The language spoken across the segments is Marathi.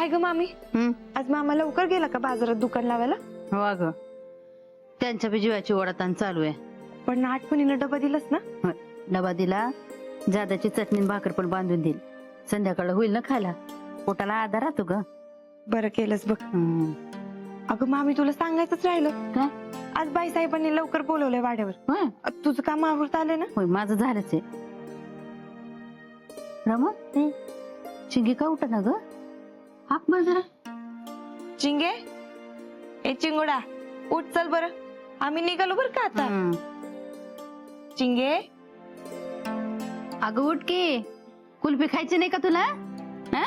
ग मामी, आज मामा लवकर गेला का बाजारात दुकान लावायला? हो अगं, त्यांच्या बी जीवाची ओढाताण चालू आहे. पण आठवणीनं डबा दिलास ना? होय, डबा दिला. जादाची चटणी भाकर पण बांधून देईल. संध्याकाळ होईल ना खायला, पोटाला आधार राहतो ग. बरं केलंस बघ. अगं मामी, तुला सांगायचंच राहिलं. काय? आज बाईसाहेबांनी लवकर बोलवलंय वाड्यावर. होय तुझं काम आवरत आलंय ना? होय, माझं झालंच आहे. रमा, चिंगी का उठ ना ग? हाक मार जरा. चिंगे, ए चिंगोडा, उठ चल बरं, आम्ही निघालो बरं का आता. चिंगे, अगं उठ की, कुल्फी खायची नाही का तुला? हा?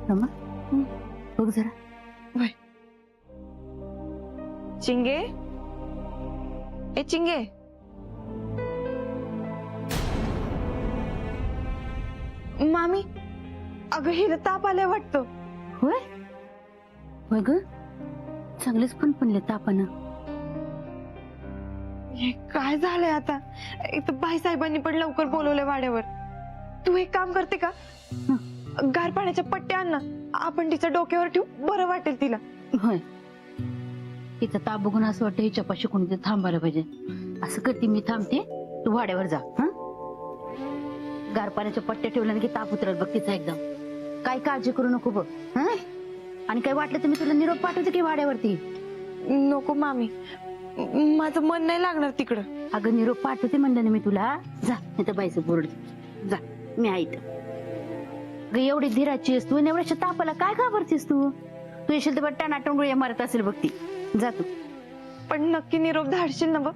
रमा, बघ जरा. वय. चिंगे, ए चिंगे, मामी, अगं हिला ताप आलाय वाटतं. होय होय ग, चांगलेच फणफणले तापानं. हे काय झालंय आता? इथं बाईसाहेबांनी पण लवकर बोलवलंय वाड्यावर. तू एक काम करते का, गार पाण्याच्या पट्ट्या आण ना, आपण तिच्या डोक्यावर ठेवू, बरं वाटेल तिला. होय, तिचा ताप बघून असं वाटतं हिच्यापाशी कोणीतरी थांबायला पाहिजे. असं करते, मी थांबते, तू वाड्यावर जा. हा, गार पाण्याच्या पट्ट्या ठेवल्याने की ताप उतरल बघ तिचा एकदम. काय काळजी करू नको बघ. हा, आणि काय वाटलं तर मी तुला निरोप पाठवते की वाड्यावरती. नको मामी, माझं मन नाही लागणार तिकडं. अगं निरोप पाठवते म्हणलं ना मी तुला. जा, नाही तर बाईचं बोर्ड जा, मी आहे इथं. ग एवढी धीराची आहेस तू, एवढ्याच्या तापाला काय घाबरतीस तू? तू येशील तर टाणाटून गुळ्या मारत असेल बघ ती. जा तू. पण नक्की निरोप धाडशील ना बघ,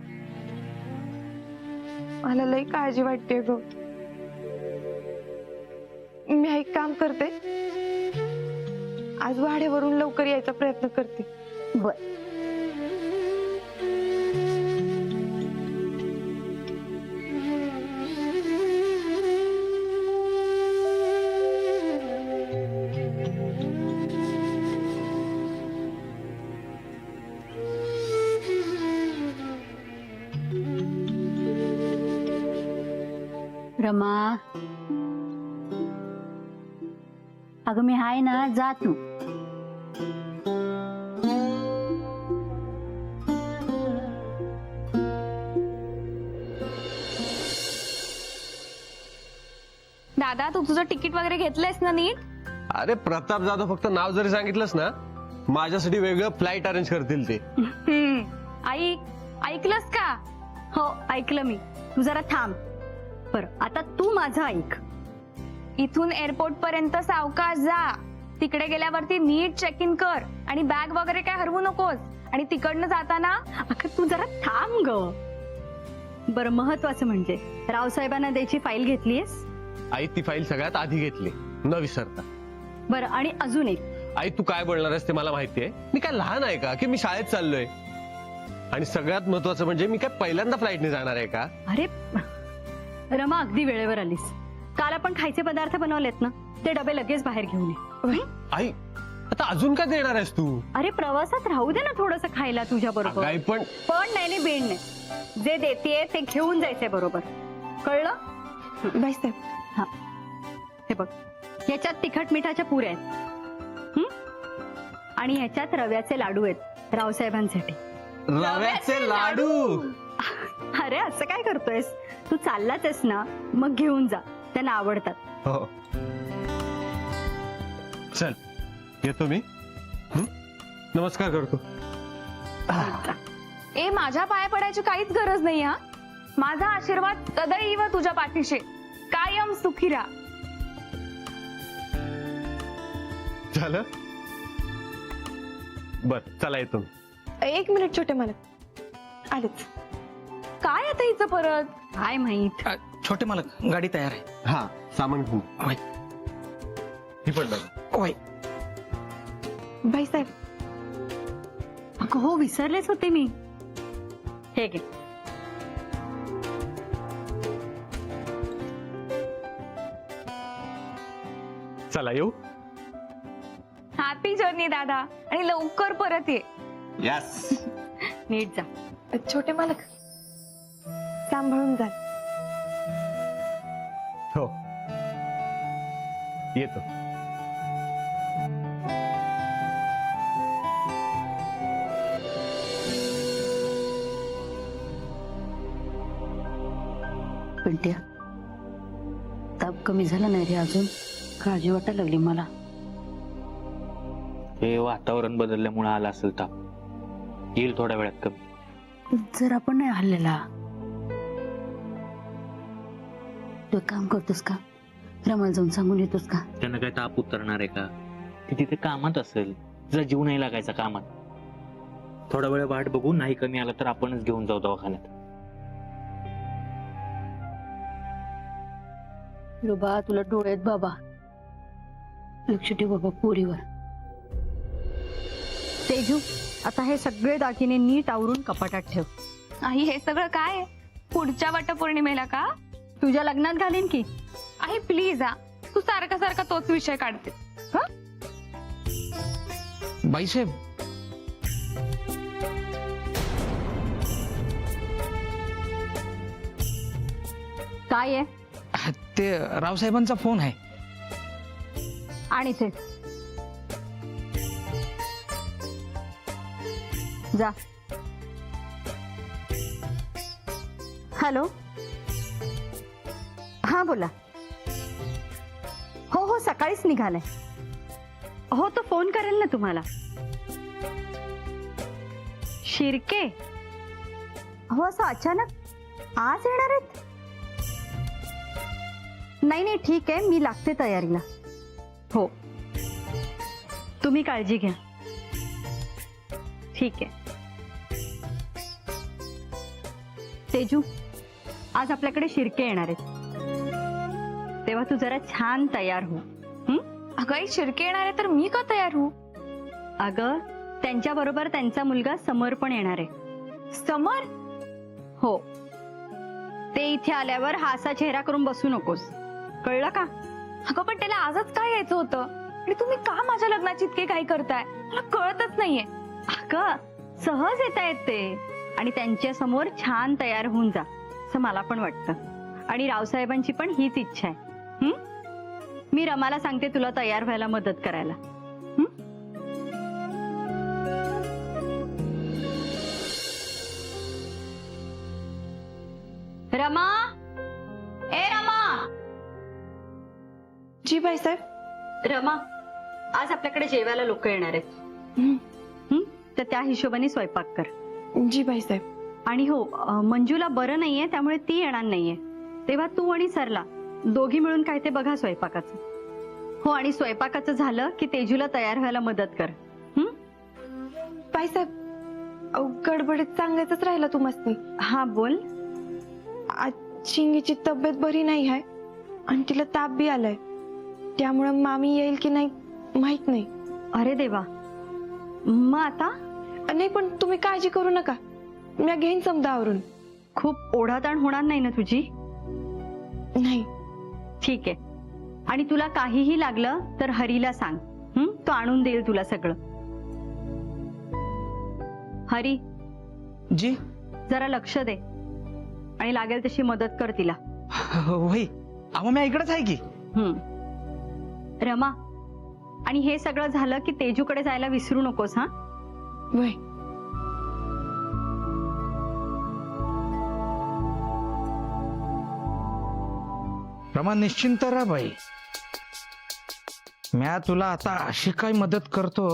मला लई काळजी वाटते ग. मी एक काम करते, आज वाड्यावरून लवकर यायचा प्रयत्न करते. बर. रमा, अगं मी हाय ना, जा तू. दादा, तू तुझं तिकीट वगैरे घेतलंयस ना नीट? अरे प्रताप जाधव फक्त नाव जरी सांगितलंस ना, माझ्यासाठी वेगळं फ्लाईट अरेंज करतील ते. ऐकलंस का? हो ऐकलं मी. तू जरा थांब. बर, आता तू माझं ऐक. इथून एअरपोर्ट पर्यंत सावकाश जा. तिकडे गेल्यावरती नीट चेक इन कर आणि बॅग वगैरे काय हरवू नकोस. आणि तिकडनं जाताना अगं तू जरा थांब ग. बरं, महत्वाचं म्हणजे रावसाहेबांना द्यायची फाईल घेतलीयस? आई, ती फाईल सगळ्यात आधी घेतली, न विसरता. बरं, आणि अजून एक. आई, तू काय बोलणार आहेस ते मला माहितीये. मी काय लहान आहे का की मी शाळेत चाललोय? आणि सगळ्यात महत्वाचं म्हणजे मी काय पहिल्यांदा फ्लाईटने जाणार आहे का? अरे रमा, अगदी वेळेवर आलीस. काल आपण खायचे पदार्थ बनवलेत ना, ते डबे लगेच बाहेर घेऊन ये. आई, आता अजून काय देणार आहेस तू? अरे प्रवासात राहू दे ना थोडस खायला तुझ्या बरोबर. आई पण नाही बेंड नाही, जे देतेय ते घेऊन जायचंय बरोबर, कळलं? बाईसाहेब, हा, हे बघ, ह्याच्यात तिखट मिठाच्या पुऱ्या आहेत. आणि ह्याच्यात रव्याचे लाडू आहेत रावसाहेबांसाठी. रव्याचे लाडू? अरे असं काय करतोयस? तू चाललाच आहेस ना, मग घेऊन जा, त्यांना आवडतात. हो, चल येतो मी. नमस्कार करतो. ए, माझ्या पाया पडायची काहीच गरज नाही. हा, माझा आशीर्वाद सदैव तुझ्या पाठीशी, कायम सुखी राहा. झालं? बर, चला येतो. एक मिनिट छोटे मालक, आलेच. काय आता हिचं परत? काय माहित. छोटे मालक, गाडी तयार आहे. हा, सामान घेऊन. होय. ही पण बघा. होय. बाईसाहेब, अगं हो, विसरलेच होते मी. हे घे. चला येऊ. हॅपी जर्नी दादा, आणि लवकर परत ये. यस. नीट जा. छोटे मालक, सांभाळून जा. येतो. पिंट्या, ताप कमी झाला नाही रे अजून. काळजी वाटायला लागली मला. हे वातावरण बदलल्यामुळे आला असेल ताप. येईल थोड्या वेळात कमी. जर आपण नाही हल्लेला, तू एक काम करतोस का? रमाला जाऊन सांगून येतोस का? त्यांना काय ताप उतरणार आहे का? ती तिथे कामात असेल, जर जीव नाही लागायचा कामात. थोडा वेळ वाट बघू, नाही कमी आला तर आपणच घेऊन जाऊ दवाखान्यात. रुबा, तुला डोळ्यात बाबा. लक्ष ठेव बाबा पोरीवर. तेजू, आता हे सगळे दागिने नीट आवरून कपाटात ठेव. आई हे सगळं काय आहे? पुढच्या वटपौर्णिमेला का? तुझ्या लग्नात घालीन की. आई प्लीज हा, तू सारखा सारखा तोच विषय काढते. बाईसाहेब, काय आहे? ते रावसाहेबांचा फोन आहे. आणि ते जा. हॅलो, हा बोला. हो हो, सकाळीच निघालाय. हो, तो फोन करेल ना तुम्हाला. शिर्के? हो, असं अचानक आज येणार आहेत? नाही नाही, ठीक आहे, मी लागते तयारीला. हो, तुम्ही काळजी घ्या. ठीक आहे. तेजू, आज आपल्याकडे शिर्के येणार आहेत, तेव्हा तू जरा छान तयार हो. अगं आई, शिर्के येणार आहे तर मी का तयार होऊ? अगं, त्यांच्या बरोबर त्यांचा मुलगा समर पण येणार आहे. समर? हो, ते इथे आल्यावर हा असा चेहरा करून बसू नकोस, कळलं का? अगं पण त्याला आजच काय यायचं होतं, आणि तुम्ही का माझ्या लग्नाची इतके काही करताय? मला कळतच नाहीये. अगं, सहज येता येत ते, आणि त्यांच्या समोर छान तयार होऊन जा, असं मला पण वाटतं. आणि रावसाहेबांची पण हीच इच्छा आहे. मी रमाला सांगते तुला तयार व्हायला मदत करायला. रमा, ए रमा. जी बाईसाहेब. रमा, आज आपल्याकडे जेवायला लोक येणार आहेत, तर त्या हिशोबाने स्वयंपाक कर. जी बाईसाहेब. आणि हो, मंजूला बरं नाहीये, त्यामुळे ती येणार नाहीये, तेव्हा तू आणि सरला दोघी मिळून काय ते बघा स्वयंपाकाचं. हो, आणि स्वयंपाकाचं झालं की तेजूला तयार व्हायला मदत कर. बाईसाहेब, अहो, गडबडीत सांगायचंच राहिलं तुम्हाला. हा बोल. आज चिंगीची तब्येत बरी नाही आहे आणि तिला ताप बी आलाय, त्यामुळं मामी येईल की नाही माहित नाही. अरे देवा, मग आता? नाही, पण तुम्ही काळजी करू नका, मी घेईन समजावरून. खूप ओढाताण होणार नाही ना तुझी? नाही. ठीक आहे. आणि तुला काहीही लागलं तर हरीला सांग, तो आणून देईल तुला सगळं. हरी, जी. जरा लक्ष दे आणि लागेल तशी मदत कर तिला. होय, अहो मी इकडेच आहे की. रमा, आणि हे सगळं झालं की तेजूकडे जायला विसरू नकोस. हा वय. रमा, निश्चिंत राहा बाई. म्या तुला आता अशी काय मदत करतो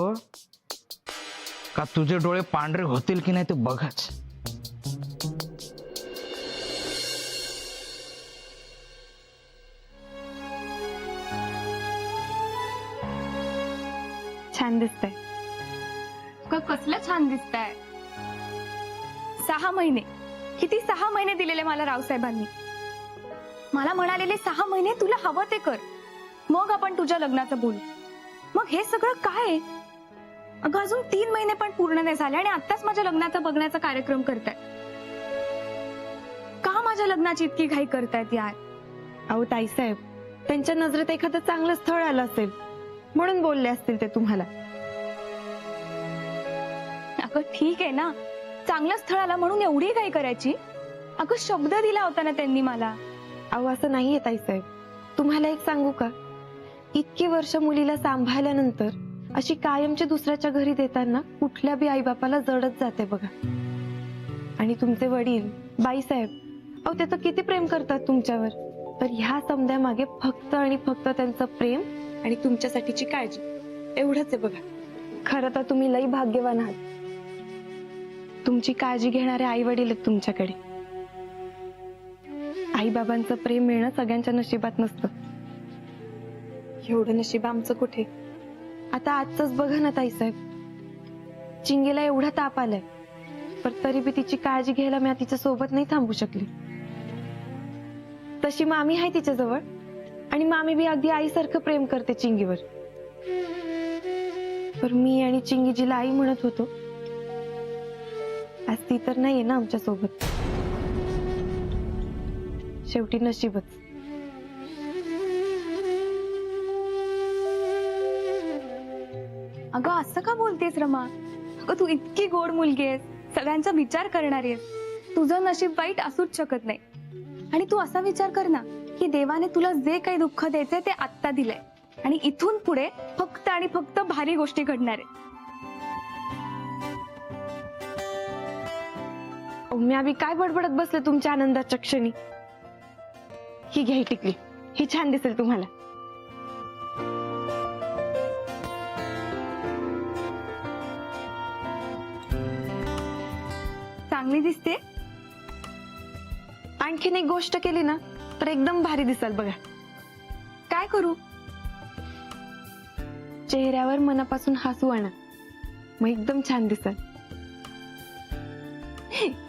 का तुझे डोळे पांढरे होतील की नाही ते बघच. छान दिसतंय. कसलं छान दिसतंय. 6 महिने, किती 6 महिने दिलेले मला रावसाहेबांनी. मला म्हणालेले 6 महिने तुला हवं ते कर, मग आपण तुझ्या लग्नाचं बोलू. मग हे सगळं काय आहे? अगं, अजून 3 महिने पण पूर्ण नाही झाले आणि आत्ताच माझ्या लग्नाचा बघण्याचा कार्यक्रम करताय. का माझ्या लग्नाची इतकी घाई करतायत यार? अहो ताईसाहेब, त्यांच्या नजरेत एखादं चांगलं स्थळ आलं असेल म्हणून बोलले असतील ते तुम्हाला. अगं ठीक आहे ना, चांगलं स्थळ आलं म्हणून एवढी घाई करायची? अगं, शब्द दिला होता ना त्यांनी मला. अहो, असं नाहीये ताईसाहेब. तुम्हाला एक सांगू का, इतकी वर्ष मुलीला सांभाळल्यानंतर अशी कायमची दुसऱ्याच्या घरी देताना कुठल्या बी आईबापाला जडत जाते बघा. आणि तुमचे वडील बाईसाहेब, अहो ते तर किती प्रेम करतात तुमच्यावर. तर ह्या समद्यामागे फक्त आणि फक्त त्यांचं प्रेम आणि तुमच्यासाठीची काळजी एवढंच आहे बघा. खरं तर तुम्ही लई भाग्यवान आहात. तुमची काळजी घेणारे आई वडील आहेत तुमच्याकडे. आई बाबांचं प्रेम मिळणं सगळ्यांच्या नशिबात नसतं. एवढं नशीब आमचं कुठे. आता आजच बघा ना ताईसाहेब, चिंगीला एवढा ताप आलाय, पण तरी बी तिची काळजी घ्यायला मी तिच्या सोबत नाही थांबू शकली. तशी मामी आहे तिच्याजवळ, आणि मामी बी अगदी आईसारखं प्रेम करते चिंगीवर. पण मी आणि चिंगी जिला आई म्हणत होतो, आज ती तर नाहीये ना आमच्या सोबत. शेवटी नशीबच. अगं असं का बोलतेस रमा? अगं तू इतकी गोड मुलगी आहेस, सगळ्यांचा विचार करणारी आहेस. तुझं नशीब वाईट असूच शकत नाही. आणि तू असा विचार कर ना की देवाने तुला जे काही दुःख द्यायचंय ते आत्ता दिलंय, आणि इथून पुढे फक्त आणि फक्त भारी गोष्टी घडणार आहे. मी आम्ही काय बडबडत बसले तुमच्या आनंदाच्या क्षणी. ही घ्या ही टिकली, ही छान दिसेल तुम्हाला. चांगली दिसते. आणखीन एक गोष्ट केली ना तर एकदम भारी दिसाल बघा. काय करू? चेहऱ्यावर मनापासून हसू आणा, मग एकदम छान दिसाल.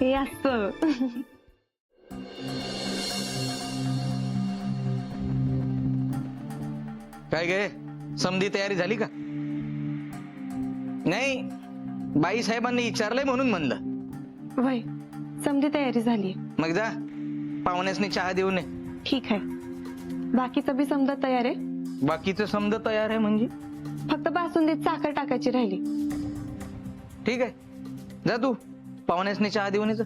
हे असं. काय गे, समधी तयारी झाली का? नाही, बाई साहेबांनी विचारलंय म्हणून म्हणलं. वय समधी तयारी झाली. मग जा, पाहुण्यासनी चहा देऊ नये. ठीक आहे. बाकीचं बी समजा तयार आहे. बाकीचं समजा तयार आहे म्हणजे? फक्त बासुंदीत साखर टाकायची राहिली. ठीक आहे, जा तू पाहुण्यासनी चहा देऊन ये.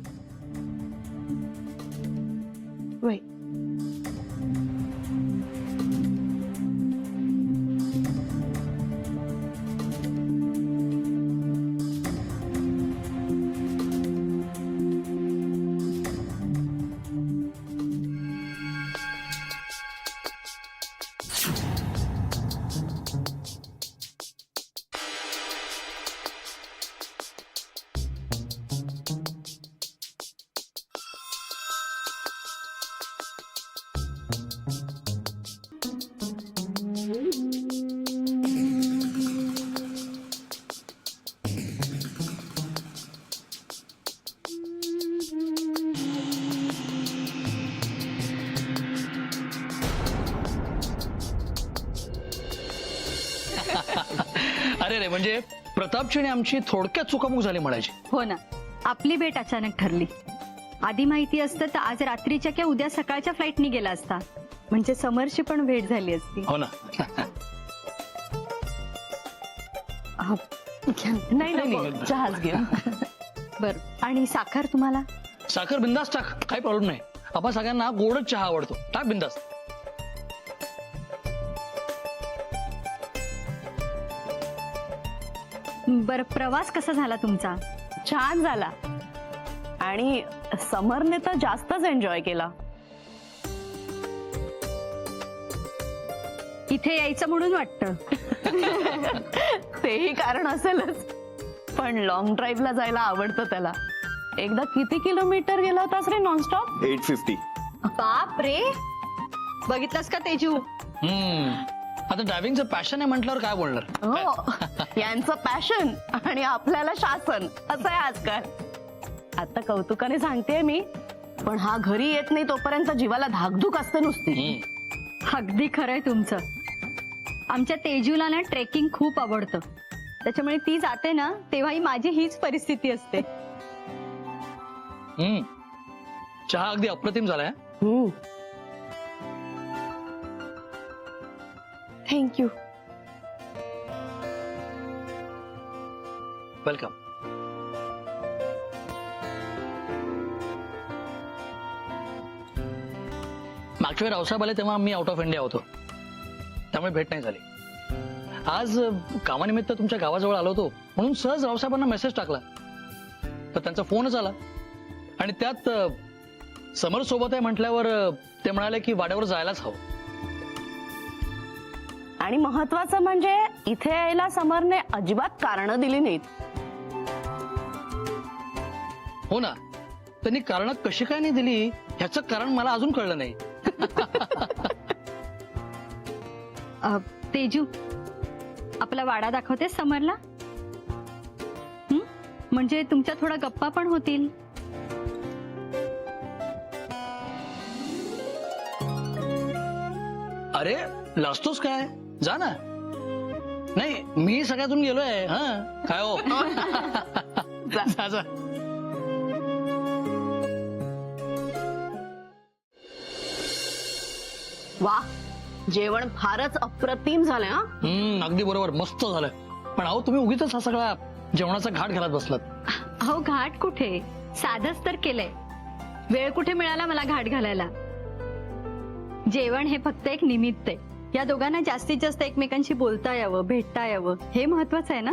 वय अरे रे, म्हणजे प्रतापची आणि आमची थोडक्यात चुकामुक झाली म्हणायची. हो ना, आपली भेट अचानक ठरली. आधी माहिती असतं तर आज रात्रीच्या किंवा उद्या सकाळच्या फ्लाईटनी गेला असता, म्हणजे समरची पण भेट झाली असती. हो ना. नाही नाही, चहाच घे. बर. आणि साखर तुम्हाला? साखर बिंदास टाक, काही प्रॉब्लेम नाही. आपण सगळ्यांना गोडच चहा आवडतो, टाक बिंदास. बर, प्रवास कसा झाला तुमचा? छान झाला, आणि समरने तर जास्तच एन्जॉय केला. इथे यायचं म्हणून वाटतं. तेही कारण असेलच, पण लॉंग ड्राईव्हला जायला आवडतं त्याला. एकदा किती किलोमीटर गेला होतास रे नॉनस्टॉप? 850. बाप रे, बघितलंस का तेजू? आता ड्रायव्हिंगचं पॅशन आहे म्हटल्यावर काय बोलणार. हो, यांचं पॅशन आणि आपल्याला शासन असं आहे आजकाल. आता कौतुकाने सांगतेय मी, पण हा घरी येत नाही तोपर्यंत जीवाला धाकधूक असते नुसती. अगदी खरंय तुमचं. आमच्या तेजूला ना ट्रेकिंग खूप आवडतं, त्याच्यामुळे ती जाते ना तेव्हाही माझी हीच परिस्थिती असते. चहा अगदी अप्रतिम झालाय. थँक्यू. वेलकम. मागच्या वेळी रावसाहेब आले तेव्हा मी आउट ऑफ इंडिया होतो, त्यामुळे त्यामुळे भेट नाही झाली. आज कामानिमित्त तुमच्या गावाजवळ आलो होतो म्हणून सहज रावसाहेबांना मेसेज टाकला तर त्यांचा फोनच आला आणि त्यात समर सोबत आहे म्हटल्यावर ते म्हणाले की वाड्यावर जायलाच हवं. आणि महत्वाचं म्हणजे इथे यायला समरने अजिबात कारणं दिली नाहीत. हो ना, त्यांनी कारण कशी काय नाही दिली ह्याचं कारण मला अजून कळलं नाही. तेजू, आपला वाडा दाखवते समरला? म्हणजे तुमच्या थोडा गप्पा पण होतील. अरे लाजतोस काय, जा ना. नाही मी सगळ्यातून गेलोय. हा काय हो. जा जा. वा, जेवण फारच अप्रतिम झालंय हा. अगदी बरोबर, मस्त झालं. पण अहो तुम्ही उगीच हा सगळा जेवणाचा घाट घालत बसलात. अहो घाट कुठे, साधच तर केलंय. वेळ कुठे मिळाला मला घाट घालायला. जेवण हे फक्त एक निमित्त आहे. या दोघांना जास्तीत जास्त एकमेकांशी बोलता यावं, भेटता यावं, हे महत्वाचं आहे ना.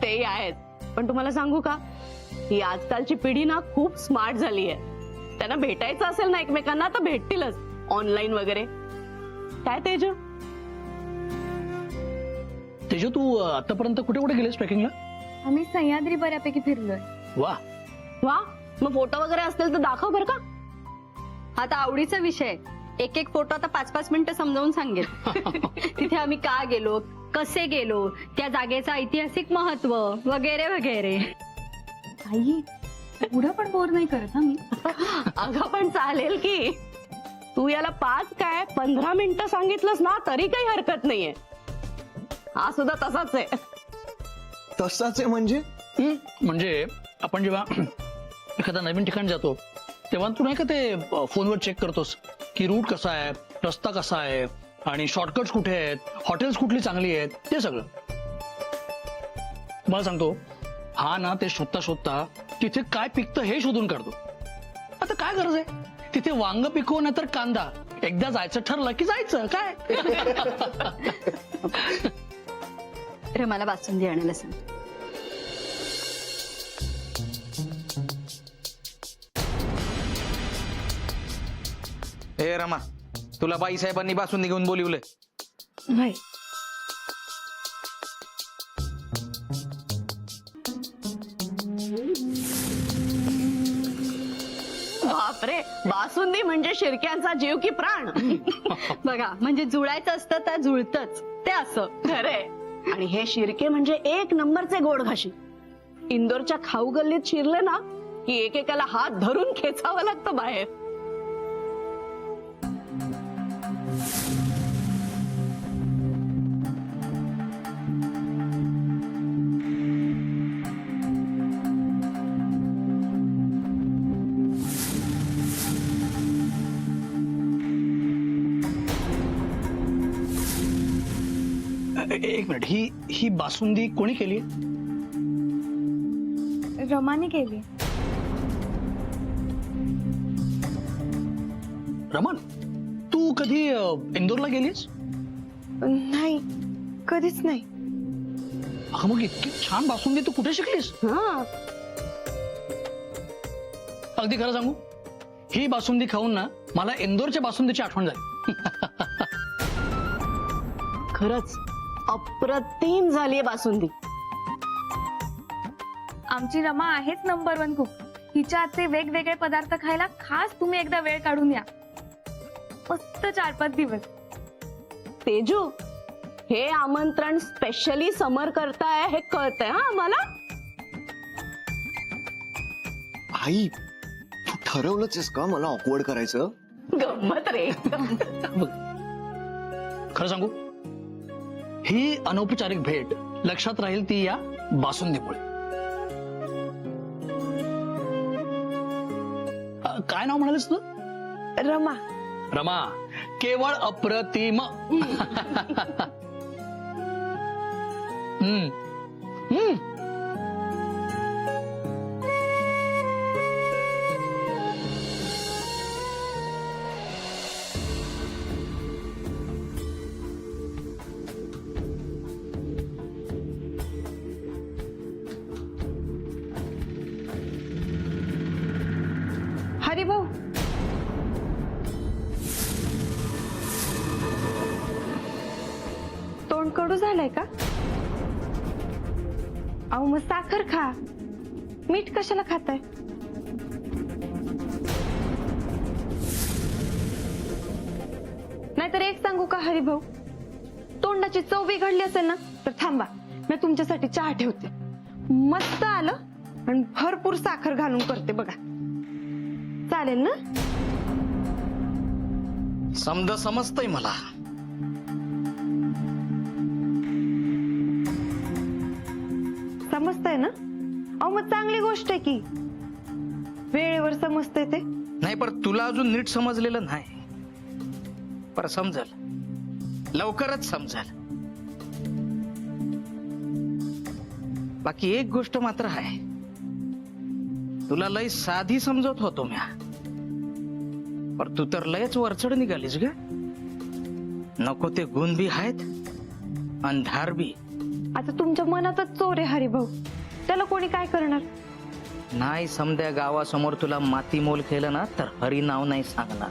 तेही आहेत. पण तुम्हाला सांगू का, ही आजकालची पिढी ना खूप स्मार्ट झाली आहे. त्यांना भेटायचं असेल ना एकमेकांना तर भेटतीलच, ऑनलाईन वगैरे. काय तेजू? तेजू तू आतापर्यंत कुठे कुठे गेलीस ट्रेकिंगला? आम्ही सह्याद्री बऱ्यापैकी फिरलोय. वा, वा, मग फोटो वगैरे असतील तर दाखव बरं का. आता आवडीचा विषय. एक एक फोटो आता 5-5 मिनिटं समजावून सांगेल. तिथे आम्ही का गेलो, कसे गेलो, त्या जागेचं ऐतिहासिक महत्व वगैरे वगैरे. आई, पुढं पण बोर नाही करत हा मी. अगं पण चालेल की. तू याला 5 काय 15 मिनिटं सांगितलंस ना तरी काही हरकत नाहीये. हा सुद्धा तसाच आहे. तसाच आहे म्हणजे? म्हणजे आपण जेव्हा एखादा नवीन ठिकाण जातो तेव्हा तू नाही का ते फोनवर चेक करतोस की रूट कसा आहे, रस्ता कसा आहे आणि शॉर्टकट्स कुठे आहेत, हॉटेल्स कुठली चांगली आहेत, ते सगळं. तुम्हाला सांगतो, हा ना ते शोधता शोधता तिथे काय पिकतं हे शोधून काढतो. आता काय गरज आहे, तिथे वांग पिकवू नाही तर कांदा. एकदा जायचं ठरलं की जायचं काय. मला बासुंदी आणायला सांग. ए रमा, तुला बाईसाहेबांनी बासुंदी घेऊन बोलिवलंय. नाही. बापरे, बासुंदी म्हणजे शिर्क्यांचा जीव की प्राण. बघा, म्हणजे जुळायचं असतं तर जुळतच ते असं. खरे. आणि हे शिर्के म्हणजे एक नंबरचे गोड घाशी. इंदोरच्या खाऊ गल्लीत शिरले ना की एकेकाला हात धरून खेचावं लागतं बाहेर. एक मिनिट, ही बासुंदी कोणी केली? रमाने केली. रमन, तू कधी इंदोरला गेलीस? नाही, कधीच नाही. अगं मग इतकी छान बासुंदी तू कुठे शिकलीस? हा, अगदी खरं सांगू, ही बासुंदी खाऊन ना मला इंदोरच्या बासुंदीची आठवण झाली. खरंच अप्रतिम झालीये बासुंदी. आमची रमा आहेच नंबर 1 कुक. हिच्या हातचे वेगवेगळे पदार्थ खायला खास तुम्ही एकदा वेळ काढून या. मस्त 4-5 दिवस. तेजू, हे आमंत्रण स्पेशली समर करताय हे कळतंय हा आम्हाला. आई, तू ठरवलंच आहेस का मला ऑकवर्ड करायचं? गंमत रे. खरं सांगू, ही अनौपचारिक भेट लक्षात राहील ती या बासुंदीमुळे. काय नाव म्हणालीस तू? रमा. रमा, केवळ अप्रतिम. हरिभाऊ, तोंड कडू झालंय का? अहो मग साखर खा, मीठ कशाला खाताय? नाहीतर एक सांगू का हरिभाऊ, तोंडाची चव बिघडली असेल ना तर थांबा, मी तुमच्यासाठी चहा ठेवते. मस्त आलं आणि भरपूर साखर घालून करते बघा. चालेल ना? समजतंय मला. समजतंय ना? अहो मग चांगली गोष्ट आहे की, वेळेवर समजतंय ते. नाही पण तुला अजून नीट समजलेलं नाही. पर समजल, लवकरच समजल. बाकी एक गोष्ट मात्र आहे, तुला लय साधी समजत होतो म्या, पर तू तर लयच वरचढ निघालीस ग. नको ते गुण बी आहेत आणि धार बी. आता तुमच्या मनातच चोर आहे हरिभाऊ, त्याला कोणी काय करणार? नाही समद्या गावासमोर तुला माती मोल केलं ना तर हरी नाव नाही सांगणार.